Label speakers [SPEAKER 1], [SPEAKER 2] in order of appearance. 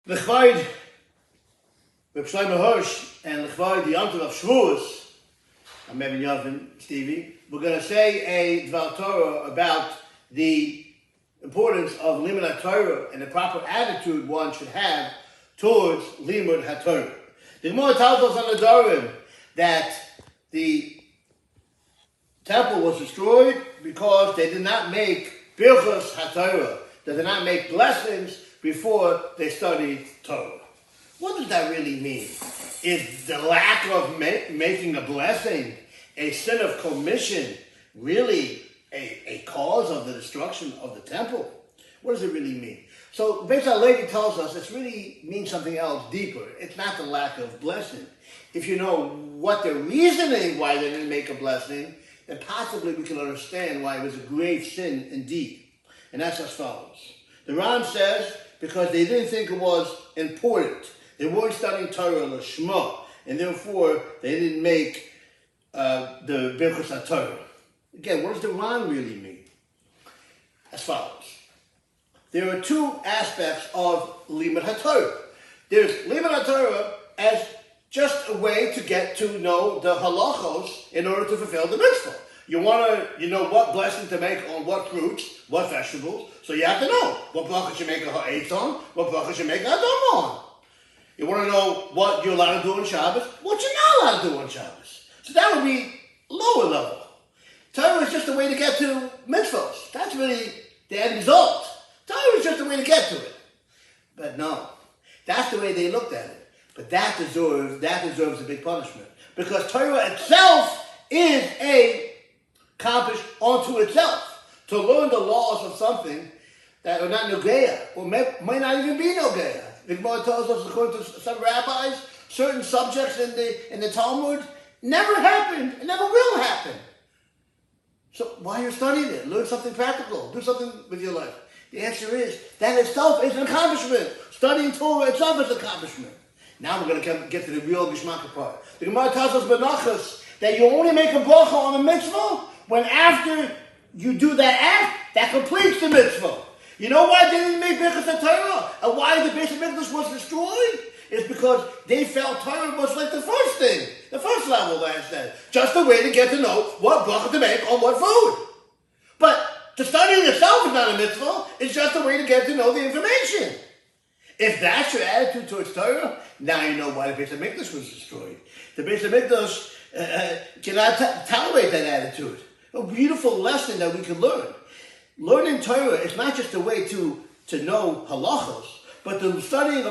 [SPEAKER 1] L'chvaid Reb Shlomo Hirsch and l'chvaid the Yom Tov of Shavuos, I'm Evan Yavin, Stevie, we're going to say a Dvar Torah about the importance of Limud HaTorah and the proper attitude one should have towards Limud HaTorah. The Gemara tells us on the Dorim that the temple was destroyed because they did not make Birchos HaTorah. They did not make blessings before they studied Torah. What does that really mean? Is the lack of making a blessing, a sin of commission, really a cause of the destruction of the temple? What does it really mean? So Beis HaLevi tells us it really means something else deeper. It's not the lack of blessing. If you know what the reasoning why they didn't make a blessing, then possibly we can understand why it was a grave sin indeed. And that's as follows. The Ram says, because they didn't think it was important. They weren't studying Torah L'Shma, and therefore they didn't make the Birchos HaTorah. Again, what does the Ram really mean? As follows. There are two aspects of Limud HaTorah. There's Limud HaTorah as just a way to get to know the halachos in order to fulfill the mitzvah. You want to know what blessing to make on what fruits, what vegetables, so you have to know what bracha you make a ha'etz on, what bracha you make a hadam on. You want to know what you're allowed to do on Shabbos, what you're not allowed to do on Shabbos. So that would be lower level. Torah is just a way to get to mitzvahs. That's really the end result. Torah is just a way to get to it. But no, that's the way they looked at it. But that deserves a big punishment. Because Torah itself is a accomplished onto itself. To learn the laws of something that are not Nogeya, or might not even be Nogeya. The Gemara tells us, according to some rabbis, certain subjects in the Talmud never happened, and never will happen. So why are you studying it? Learn something practical. Do something with your life. The answer is, that itself is an accomplishment. Studying Torah itself is an accomplishment. Now we're going to get to the real Geshmaka part. The Gemara tells us, Benachas, that you only make a bracha on a mitzvah when after you do that act, that completes the mitzvah. You know why they didn't make Birchos HaTorah? And why the base of Mikdash was destroyed? It's because they felt Torah was like the first thing, the first level, that I said. Just a way to get to know what bracha to make on what food. But the studying itself is not a mitzvah. It's just a way to get to know the information. If that's your attitude towards Torah, now you know why the base of Mikdash was destroyed. The base of Mikdash cannot tolerate that attitude. A beautiful lesson that we can learn. Learning Torah is not just a way to know halachos, but the studying of